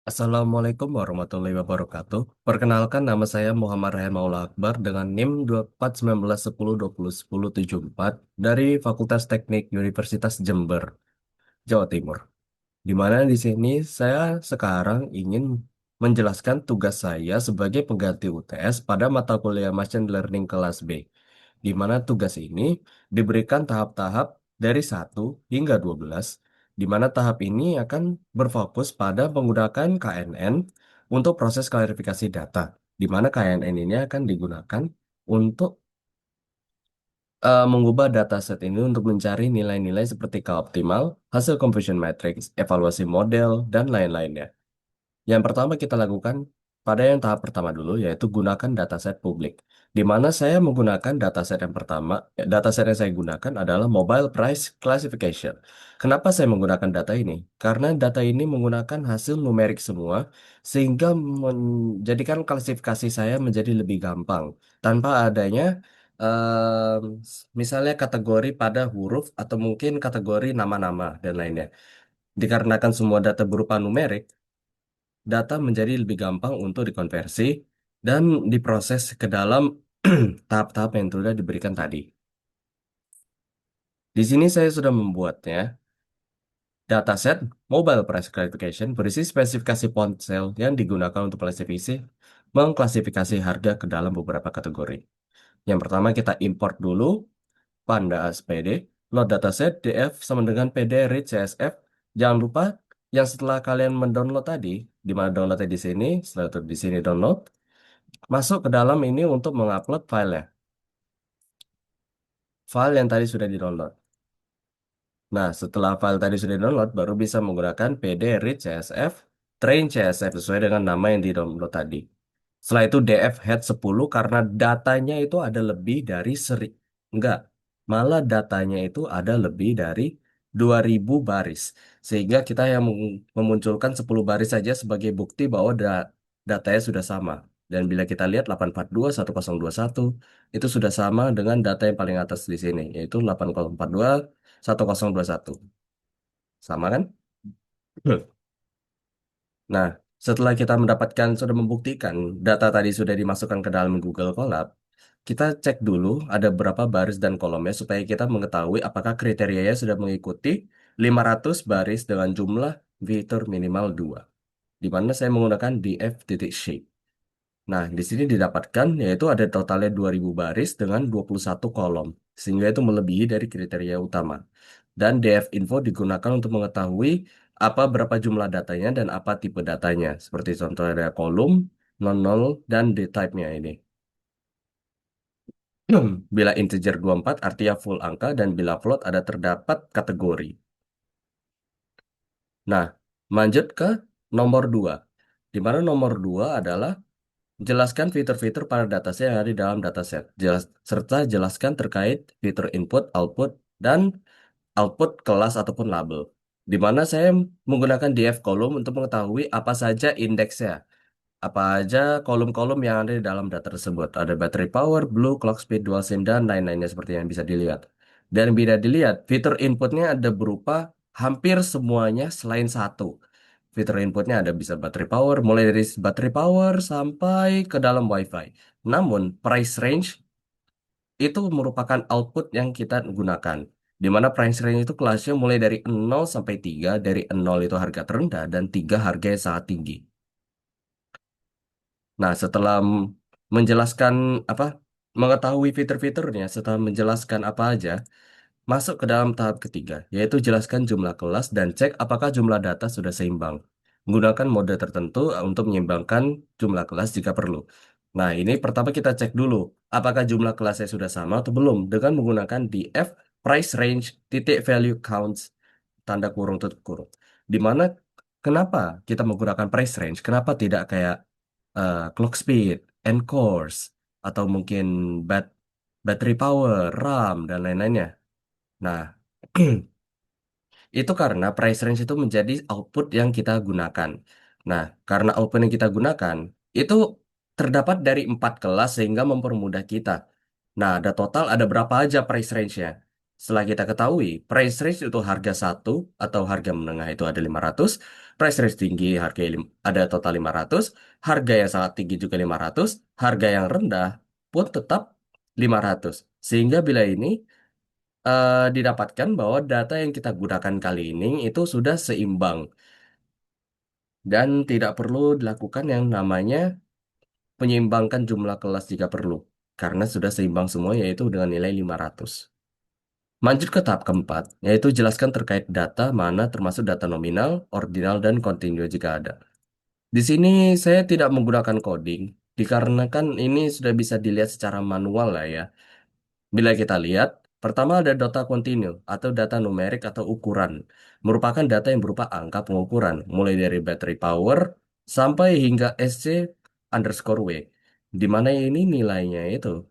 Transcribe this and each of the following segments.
Assalamualaikum warahmatullahi wabarakatuh. Perkenalkan nama saya Muhammad Rayhan Maula Akbar dengan NIM 241910201074 dari Fakultas Teknik Universitas Jember, Jawa Timur. Di mana di sini saya sekarang ingin menjelaskan tugas saya sebagai pengganti UTS pada mata kuliah Machine Learning kelas B. Di mana tugas ini diberikan tahap-tahap dari 1 hingga 12, di mana tahap ini akan berfokus pada menggunakan KNN untuk proses klarifikasi data, di mana KNN ini akan digunakan untuk mengubah dataset ini untuk mencari nilai-nilai seperti K optimal, hasil confusion matrix, evaluasi model, dan lain-lainnya. Yang pertama kita lakukan pada yang tahap pertama dulu, yaitu gunakan dataset publik. Di mana saya menggunakan dataset yang pertama, dataset yang saya gunakan adalah Mobile Price Classification. Kenapa saya menggunakan data ini? Karena data ini menggunakan hasil numerik semua, sehingga menjadikan klasifikasi saya menjadi lebih gampang. Tanpa adanya, misalnya kategori pada huruf, atau mungkin kategori nama-nama, dan lainnya. Dikarenakan semua data berupa numerik, data menjadi lebih gampang untuk dikonversi dan diproses ke dalam tahap-tahap yang sudah diberikan tadi. Di sini saya sudah membuatnya. Dataset Mobile Price Classification berisi spesifikasi ponsel yang digunakan untuk mengklasifikasi harga ke dalam beberapa kategori. Yang pertama kita import dulu Panda SPD, load dataset DF sama dengan PD read CSF. Jangan lupa yang setelah kalian mendownload tadi, di mana downloadnya di sini, setelah itu di sini download, masuk ke dalam ini untuk mengupload filenya. File yang tadi sudah di-download. Nah, setelah file tadi sudah di-download, baru bisa menggunakan PD read CSF, train CSF sesuai dengan nama yang di-download tadi. Setelah itu DF head 10 karena datanya itu ada lebih dari enggak, malah datanya itu ada lebih dari 2000 baris. Sehingga kita yang memunculkan 10 baris saja sebagai bukti bahwa datanya sudah sama. Dan bila kita lihat 842 1021 itu sudah sama dengan data yang paling atas di sini, yaitu 8042 1021. Sama kan? Hmm. Nah, setelah kita sudah membuktikan data tadi sudah dimasukkan ke dalam Google Colab, kita cek dulu ada berapa baris dan kolomnya supaya kita mengetahui apakah kriterianya sudah mengikuti 500 baris dengan jumlah fitur minimal 2, di mana saya menggunakan df titik shape. Nah, di sini didapatkan yaitu ada totalnya 2000 baris dengan 21 kolom, sehingga itu melebihi dari kriteria utama. Dan df info digunakan untuk mengetahui apa berapa jumlah datanya dan apa tipe datanya. Seperti contoh ada kolom, non-null, dan dtype-nya ini. Bila integer 24 artinya full angka dan bila float ada terdapat kategori. Nah, lanjut ke nomor 2. Di mana nomor 2 adalah jelaskan fitur-fitur pada dataset yang ada di dalam dataset. Serta jelaskan terkait fitur input, output, dan output kelas ataupun label. Di mana saya menggunakan df column untuk mengetahui apa saja indeksnya. Apa aja kolom-kolom yang ada di dalam data tersebut. Ada battery power, blue, clock speed, dual sim, dan lain-lainnya seperti yang bisa dilihat. Dan bila dilihat, fitur inputnya ada berupa hampir semuanya selain satu. Fitur inputnya ada bisa battery power, mulai dari battery power sampai ke dalam WiFi. Namun, price range itu merupakan output yang kita gunakan. Di mana price range itu kelasnya mulai dari 0 sampai 3, dari 0 itu harga terendah dan 3 harga yang sangat tinggi. Nah, setelah menjelaskan apa, mengetahui fitur-fiturnya, setelah menjelaskan apa aja, masuk ke dalam tahap ketiga, yaitu jelaskan jumlah kelas dan cek apakah jumlah data sudah seimbang. Menggunakan mode tertentu untuk menyeimbangkan jumlah kelas jika perlu. Nah, ini pertama kita cek dulu apakah jumlah kelasnya sudah sama atau belum dengan menggunakan df price range titik value counts tanda kurung tutup kurung. Di mana kenapa kita menggunakan price range? Kenapa tidak kayak clock speed, encores, atau mungkin bat battery power, RAM, dan lain-lainnya. Nah, itu karena price range itu menjadi output yang kita gunakan. Nah, karena output yang kita gunakan, itu terdapat dari 4 kelas sehingga mempermudah kita. Nah, ada total ada berapa aja price range-nya? Setelah kita ketahui price range itu harga satu atau harga menengah itu ada 500, price range tinggi harga ada total 500, harga yang sangat tinggi juga 500, harga yang rendah pun tetap 500. Sehingga bila ini didapatkan bahwa data yang kita gunakan kali ini itu sudah seimbang dan tidak perlu dilakukan yang namanya menyeimbangkan jumlah kelas jika perlu karena sudah seimbang semua yaitu dengan nilai 500. Lanjut ke tahap keempat, yaitu jelaskan terkait data mana termasuk data nominal, ordinal, dan kontinu jika ada. Di sini saya tidak menggunakan coding, dikarenakan ini sudah bisa dilihat secara manual lah ya. Bila kita lihat, pertama ada data kontinu atau data numerik atau ukuran, merupakan data yang berupa angka pengukuran, mulai dari battery power sampai hingga SC underscore W, di mana ini nilainya itu.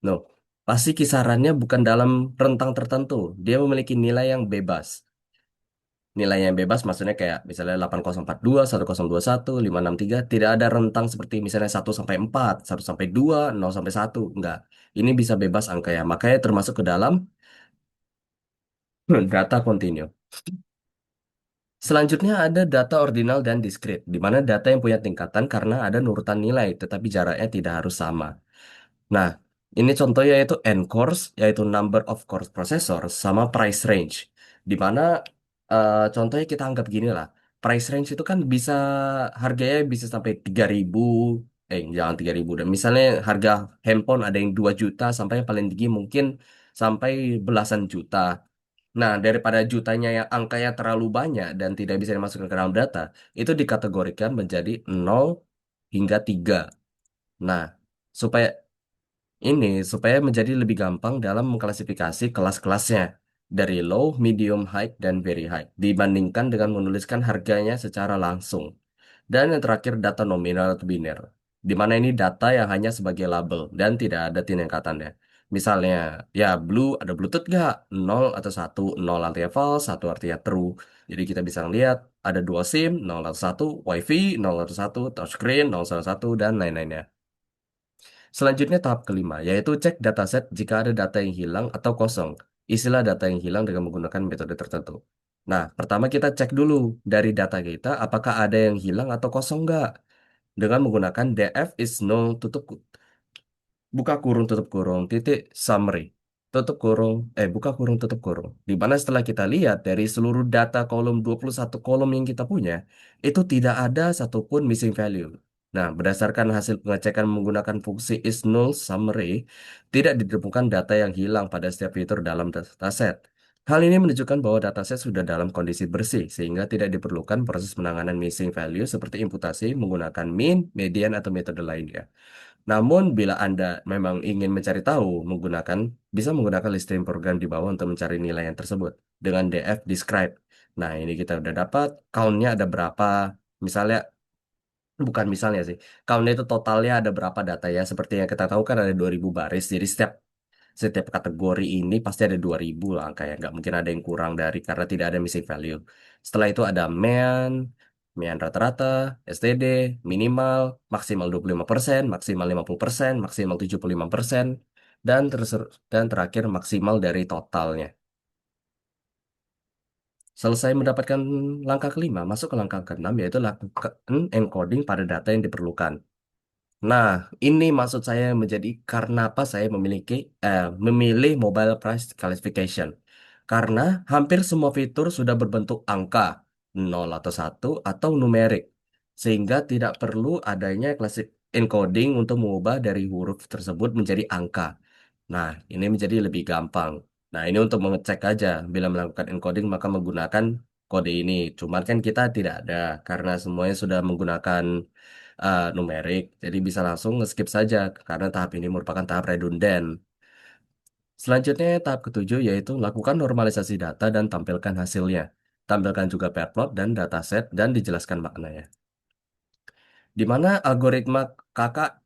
No, pasti kisarannya bukan dalam rentang tertentu. Dia memiliki nilai yang bebas. Nilai yang bebas maksudnya kayak misalnya 8042, 1021, 563. Tidak ada rentang seperti misalnya 1 sampai 4, 1 sampai 2, 0 sampai 1. Enggak. Ini bisa bebas angka ya. Makanya termasuk ke dalam data kontinu. Selanjutnya ada data ordinal dan diskrit, di mana data yang punya tingkatan karena ada nurutan nilai, tetapi jaraknya tidak harus sama. Nah, ini contohnya yaitu N-cores, yaitu number of cores processor, sama price range. Di mana contohnya kita anggap gini lah, price range itu kan bisa harganya bisa sampai 3.000, jangan 3.000. Dan misalnya harga handphone ada yang 2 juta sampai yang paling tinggi mungkin sampai belasan juta. Nah, daripada jutanya yang angkanya terlalu banyak dan tidak bisa dimasukkan ke dalam data, itu dikategorikan menjadi 0 hingga 3. Nah, supaya supaya menjadi lebih gampang dalam mengklasifikasi kelas-kelasnya dari low, medium, high, dan very high dibandingkan dengan menuliskan harganya secara langsung. Dan yang terakhir data nominal atau biner, di mana ini data yang hanya sebagai label dan tidak ada tingkatannya. Misalnya, ya blue ada Bluetooth nggak? Nol atau satu, nol artinya false, satu artinya true. Jadi kita bisa lihat ada dua SIM, nol atau satu, WiFi, nol atau satu, touchscreen, nol atau satu, dan lain-lainnya. Selanjutnya tahap kelima, yaitu cek dataset jika ada data yang hilang atau kosong. Istilah data yang hilang dengan menggunakan metode tertentu. Nah, pertama kita cek dulu dari data kita apakah ada yang hilang atau kosong nggak. Dengan menggunakan df is null tutup buka kurung tutup kurung titik summary tutup kurung buka kurung tutup kurung, di mana setelah kita lihat dari seluruh data kolom 21 kolom yang kita punya itu tidak ada satupun missing value. Nah, berdasarkan hasil pengecekan menggunakan fungsi is null summary, tidak ditemukan data yang hilang pada setiap fitur dalam dataset. Hal ini menunjukkan bahwa dataset sudah dalam kondisi bersih sehingga tidak diperlukan proses penanganan missing value seperti imputasi menggunakan min, median atau metode lainnya. Namun, bila Anda memang ingin mencari tahu, bisa menggunakan listing program di bawah untuk mencari nilai yang tersebut dengan df describe. Nah, ini kita udah dapat count-nya ada berapa. Misalnya, bukan misalnya sih, count-nya itu totalnya ada berapa data ya. Seperti yang kita tahu kan ada 2000 baris. Jadi setiap kategori ini pasti ada 2000 lah kayak nggak mungkin ada yang kurang dari karena tidak ada missing value. Setelah itu ada mean rata-rata, STD, minimal, maksimal 25%, maksimal 50%, maksimal 75%, dan dan terakhir maksimal dari totalnya. Selesai mendapatkan langkah kelima, masuk ke langkah keenam yaitu lakukan encoding pada data yang diperlukan. Nah, ini maksud saya menjadi karena apa saya memilih mobile price classification. Karena hampir semua fitur sudah berbentuk angka, nol atau satu atau numerik. Sehingga tidak perlu adanya klasik encoding untuk mengubah dari huruf tersebut menjadi angka. Nah, ini menjadi lebih gampang. Nah, ini untuk mengecek aja. Bila melakukan encoding maka menggunakan kode ini. Cuman kan kita tidak ada karena semuanya sudah menggunakan numerik, jadi bisa langsung skip saja karena tahap ini merupakan tahap redundant. Selanjutnya tahap ketujuh yaitu lakukan normalisasi data dan tampilkan hasilnya. Tampilkan juga pair plot dan dataset dan dijelaskan maknanya. Di mana algoritma kakak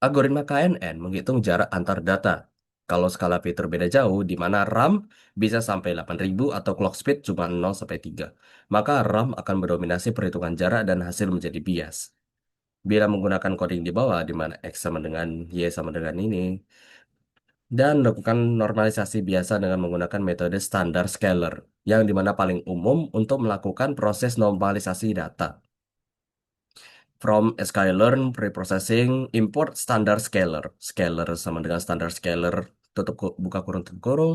algoritma KNN menghitung jarak antar data. Kalau skala fitur beda jauh, di mana RAM bisa sampai 8000 atau clock speed cuma 0 sampai 3, maka RAM akan mendominasi perhitungan jarak dan hasil menjadi bias. bila menggunakan coding di bawah, di mana X sama dengan Y sama dengan ini, dan lakukan normalisasi biasa dengan menggunakan metode standar scalar, yang dimana paling umum untuk melakukan proses normalisasi data. From sklearn, preprocessing, import standar scalar. Scalar sama dengan standar scalar, buka kurung tutup kurung.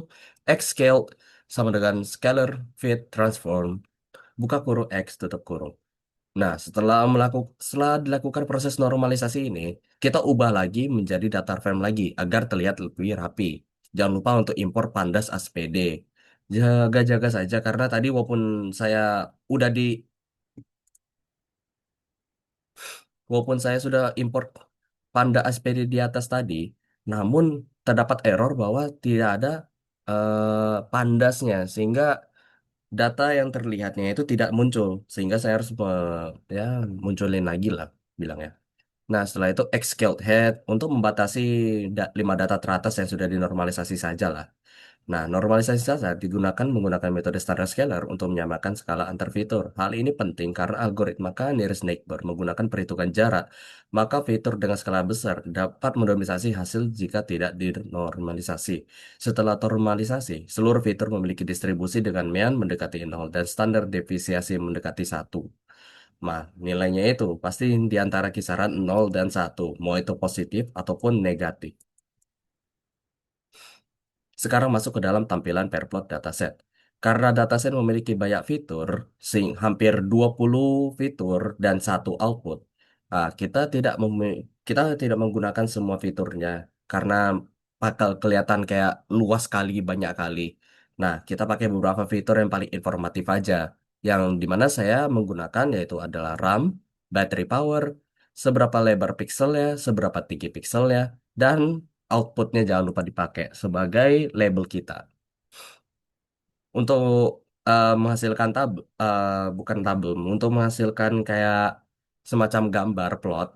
Xscale sama dengan scalar fit transform, buka kurung X tutup kurung. Nah, setelah dilakukan proses normalisasi ini, kita ubah lagi menjadi data frame lagi agar terlihat lebih rapi. Jangan lupa untuk impor pandas SPD. Jaga-jaga saja karena tadi udah di walaupun saya sudah import panda SPD di atas tadi, namun terdapat error bahwa tidak ada pandasnya sehingga data yang terlihatnya itu tidak muncul sehingga saya harus ya munculin lagi lah bilangnya. Nah, setelah itu Xscaled head untuk membatasi 5 data teratas yang sudah dinormalisasi saja lah. Nah, normalisasi saja digunakan menggunakan metode standar scalar untuk menyamakan skala antar fitur. Hal ini penting karena algoritma nearest neighbor menggunakan perhitungan jarak, maka fitur dengan skala besar dapat mendominasi hasil jika tidak dinormalisasi. Setelah normalisasi, seluruh fitur memiliki distribusi dengan mean mendekati nol dan standar deviasi mendekati satu. Nah, nilainya itu pasti di antara kisaran nol dan satu, mau itu positif ataupun negatif. Sekarang masuk ke dalam tampilan per plot dataset. Karena dataset memiliki banyak fitur, hampir 20 fitur dan satu output, kita tidak menggunakan semua fiturnya karena bakal kelihatan kayak luas kali, banyak kali. Nah, kita pakai beberapa fitur yang paling informatif aja. Yang dimana saya menggunakan yaitu adalah RAM, battery power, seberapa lebar pixelnya, seberapa tinggi pixelnya, dan outputnya jangan lupa dipakai sebagai label kita. Untuk menghasilkan bukan tabel, untuk menghasilkan kayak semacam gambar plot,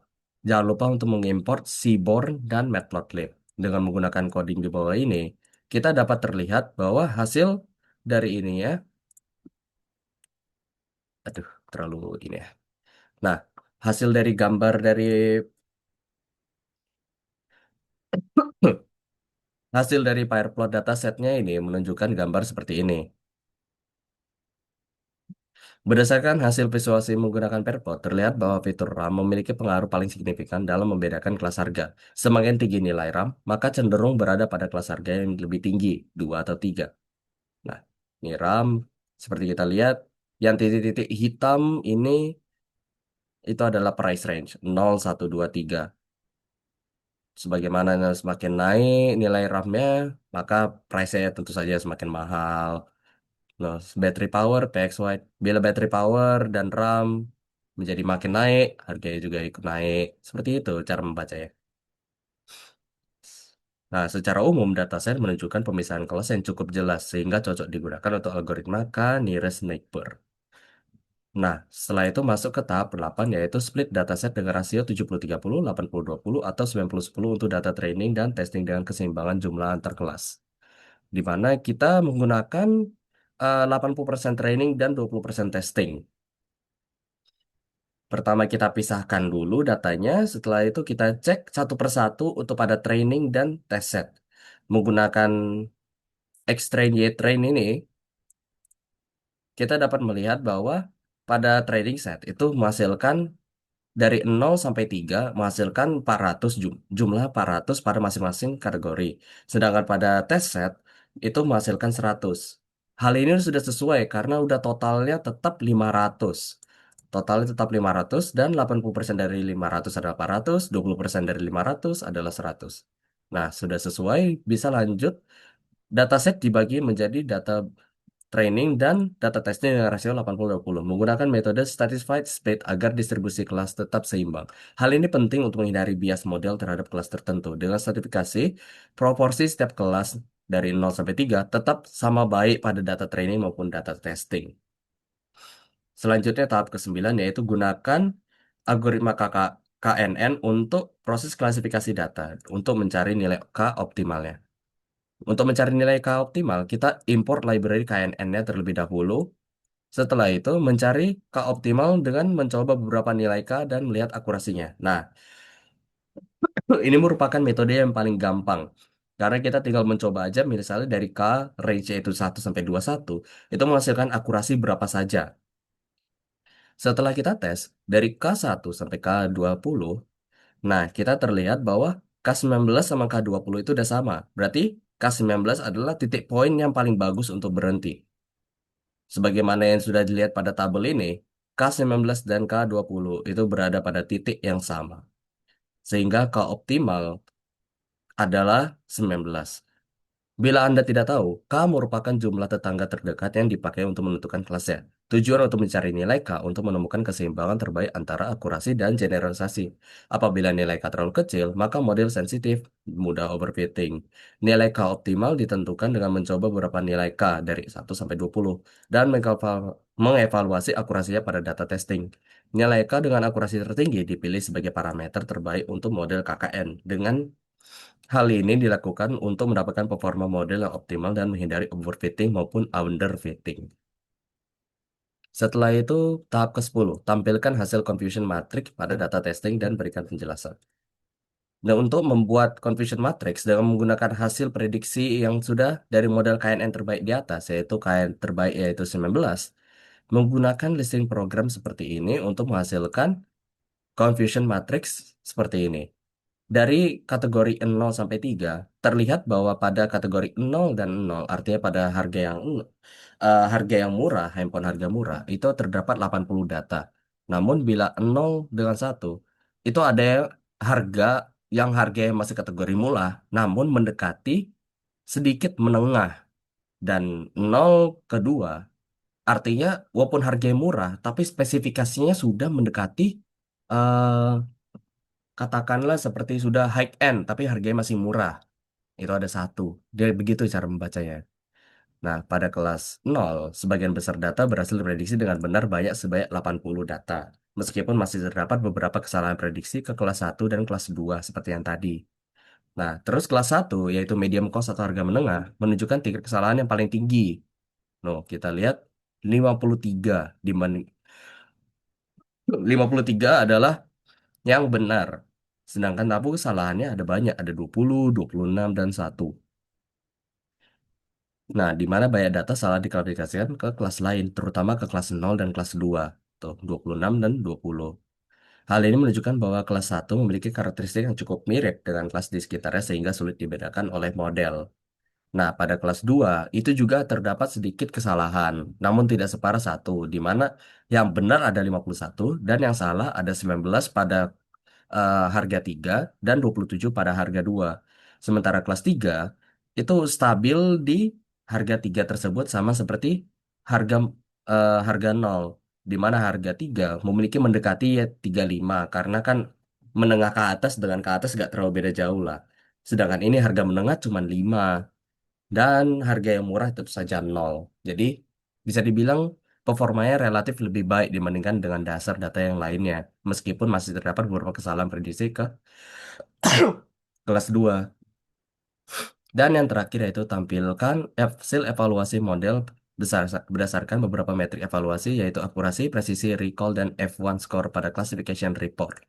jangan lupa untuk mengimport Seaborn dan Matplotlib. Dengan menggunakan coding di bawah ini, kita dapat terlihat bahwa hasil dari ini ya, aduh, terlalu ini ya. Nah, hasil dari gambar dari hasil dari Fireplot datasetnya ini menunjukkan gambar seperti ini. Berdasarkan hasil visualisasi menggunakan Perplot, terlihat bahwa fitur RAM memiliki pengaruh paling signifikan dalam membedakan kelas harga. Semakin tinggi nilai RAM, maka cenderung berada pada kelas harga yang lebih tinggi, 2 atau 3. Nah, ini RAM, seperti kita lihat, yang titik-titik hitam ini itu adalah price range, 0, 1, 2, 3. Sebagaimana semakin naik nilai RAM-nya, maka price-nya tentu saja semakin mahal. Nah, battery power, PX White. Bila battery power dan RAM menjadi makin naik, harganya juga ikut naik. Seperti itu cara membacanya. Nah, secara umum dataset menunjukkan pemisahan kelas yang cukup jelas sehingga cocok digunakan untuk algoritma K-nearest neighbor. Nah, setelah itu masuk ke tahap 8 yaitu split dataset dengan rasio 70-30, 80-20, atau 90-10 untuk data training dan testing dengan keseimbangan jumlah antar kelas. Di mana kita menggunakan 80% training dan 20% testing. Pertama kita pisahkan dulu datanya, setelah itu kita cek satu persatu untuk pada training dan test set. Menggunakan X-train, Y-train ini, kita dapat melihat bahwa pada training set itu menghasilkan dari 0 sampai 3 menghasilkan 400 jumlah 400 pada masing-masing kategori. Sedangkan pada test set itu menghasilkan 100. Hal ini sudah sesuai karena udah totalnya tetap 500. Totalnya tetap 500 dan 80% dari 500 adalah 400, 20% dari 500 adalah 100. Nah, sudah sesuai, bisa lanjut. Dataset dibagi menjadi data training dan data testing dengan rasio 80-20 menggunakan metode stratified split agar distribusi kelas tetap seimbang. Hal ini penting untuk menghindari bias model terhadap kelas tertentu. Dengan stratifikasi, proporsi setiap kelas dari 0 sampai 3 tetap sama baik pada data training maupun data testing. Selanjutnya tahap ke-9 yaitu gunakan algoritma KNN untuk proses klasifikasi data untuk mencari nilai K optimalnya. Untuk mencari nilai K optimal, kita import library KNN-nya terlebih dahulu. Setelah itu mencari K optimal dengan mencoba beberapa nilai K dan melihat akurasinya. Nah, ini merupakan metode yang paling gampang. Karena kita tinggal mencoba aja misalnya dari K range itu 1 sampai 21 itu menghasilkan akurasi berapa saja. Setelah kita tes dari K1 sampai K20, nah kita terlihat bahwa K19 sama K20 itu udah sama. Berarti K19 adalah titik poin yang paling bagus untuk berhenti. Sebagaimana yang sudah dilihat pada tabel ini, K19 dan K20 itu berada pada titik yang sama. Sehingga K optimal adalah 19. Bila Anda tidak tahu, K merupakan jumlah tetangga terdekat yang dipakai untuk menentukan kelasnya. Tujuan untuk mencari nilai K untuk menemukan keseimbangan terbaik antara akurasi dan generalisasi. Apabila nilai K terlalu kecil, maka model sensitif, mudah overfitting. Nilai K optimal ditentukan dengan mencoba beberapa nilai K dari 1 sampai 20 dan mengevaluasi akurasinya pada data testing. Nilai K dengan akurasi tertinggi dipilih sebagai parameter terbaik untuk model KKN dengan hal ini dilakukan untuk mendapatkan performa model yang optimal dan menghindari overfitting maupun underfitting. Setelah itu, tahap ke-10, tampilkan hasil confusion matrix pada data testing dan berikan penjelasan. Nah, untuk membuat confusion matrix dengan menggunakan hasil prediksi yang sudah dari model KNN terbaik di atas, yaitu KNN terbaik yaitu 19, menggunakan listing program seperti ini untuk menghasilkan confusion matrix seperti ini. Dari kategori 0 sampai 3 terlihat bahwa pada kategori 0 dan 0, artinya pada harga yang murah, handphone harga murah, itu terdapat 80 data. Namun bila 0 dengan 1 itu ada harga harga yang masih kategori murah, namun mendekati sedikit menengah. Dan 0 ke 2 artinya walaupun harganya murah, tapi spesifikasinya sudah mendekati eh, katakanlah seperti sudah high end tapi harganya masih murah. Itu ada satu. Dia begitu cara membacanya. Nah, pada kelas 0, sebagian besar data berhasil diprediksi dengan benar sebanyak 80 data. Meskipun masih terdapat beberapa kesalahan prediksi ke kelas 1 dan kelas 2 seperti yang tadi. Nah, terus kelas 1 yaitu medium cost atau harga menengah menunjukkan tingkat kesalahan yang paling tinggi. Noh, kita lihat 53 dibanding 53 adalah yang benar. Sedangkan tabu kesalahannya ada banyak, ada 20, 26, dan 1. Nah, di mana banyak data salah diklasifikasikan ke kelas lain, terutama ke kelas 0 dan kelas 2. Tuh, 26 dan 20. Hal ini menunjukkan bahwa kelas 1 memiliki karakteristik yang cukup mirip dengan kelas di sekitarnya sehingga sulit dibedakan oleh model. Nah, pada kelas 2 itu juga terdapat sedikit kesalahan, namun tidak separah satu, di mana yang benar ada 51 dan yang salah ada 19 pada harga 3 dan 27 pada harga 2. Sementara kelas 3 itu stabil di harga 3 tersebut sama seperti harga harga 0, di mana harga 3 memiliki mendekati ya 35 karena kan menengah ke atas dengan ke atas gak terlalu beda jauh lah. Sedangkan ini harga menengah cuma 5 dan harga yang murah tentu saja 0. Jadi bisa dibilang performanya relatif lebih baik dibandingkan dengan dasar data yang lainnya, meskipun masih terdapat beberapa kesalahan prediksi ke kelas 2. Dan yang terakhir yaitu tampilkan hasil evaluasi model berdasarkan beberapa metrik evaluasi yaitu akurasi, presisi, recall, dan F1 score pada classification report.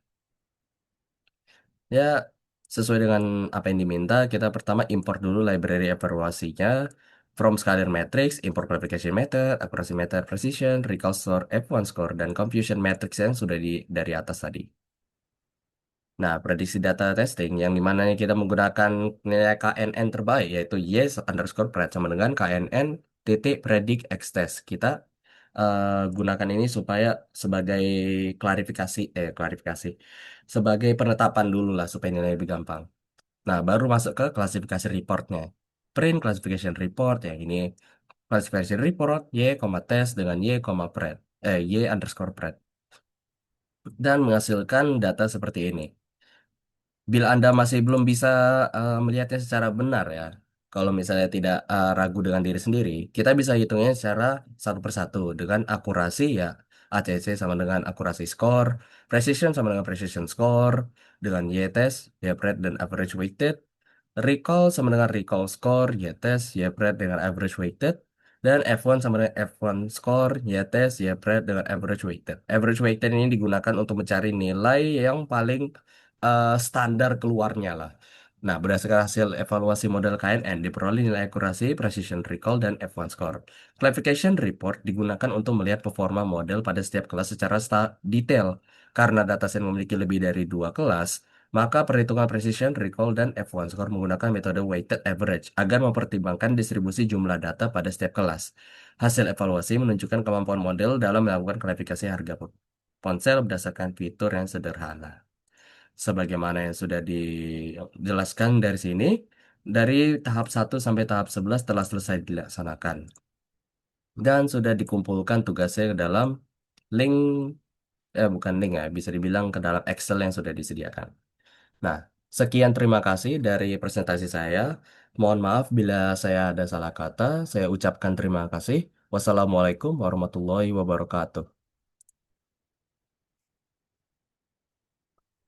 Ya, sesuai dengan apa yang diminta, kita pertama import dulu library evaluasinya from scalar matrix, import classification method, accuracy method, precision, recall score, F1 score, dan confusion matrix yang sudah dari atas tadi. Nah, prediksi data testing yang dimana kita menggunakan nilai KNN terbaik yaitu y pred sama dengan KNN titik predict x test. Kita gunakan ini supaya sebagai klarifikasi sebagai penetapan dulu lah supaya nilai lebih gampang. Nah, baru masuk ke klasifikasi reportnya. Print classification report yang ini classification report y, test dengan y, pred y_pred dan menghasilkan data seperti ini. Bila Anda masih belum bisa melihatnya secara benar ya, kalau misalnya tidak ragu dengan diri sendiri, kita bisa hitungnya secara satu persatu dengan akurasi ya, ACC sama dengan akurasi score, precision sama dengan precision score, dengan Y-test, Y-pred dan average weighted, recall sama dengan recall score, Y-test, Y-pred dengan average weighted, Dan F1 sama dengan F1 score, ya test, ya prep dengan average weighted. Average weighted ini digunakan untuk mencari nilai yang paling standar keluarnya lah. Nah, berdasarkan hasil evaluasi model KNN, diperoleh nilai akurasi, precision recall, dan F1 score. Classification report digunakan untuk melihat performa model pada setiap kelas secara detail. Karena dataset memiliki lebih dari dua kelas, maka perhitungan precision, recall, dan F1 score menggunakan metode weighted average agar mempertimbangkan distribusi jumlah data pada setiap kelas. Hasil evaluasi menunjukkan kemampuan model dalam melakukan klasifikasi harga ponsel berdasarkan fitur yang sederhana. Sebagaimana yang sudah dijelaskan dari sini, dari tahap 1 sampai tahap 11 telah selesai dilaksanakan dan sudah dikumpulkan tugasnya ke dalam link, bukan link ya, bisa dibilang ke dalam Excel yang sudah disediakan. Nah, sekian terima kasih dari presentasi saya. Mohon maaf bila saya ada salah kata. Saya ucapkan terima kasih. Wassalamualaikum warahmatullahi wabarakatuh.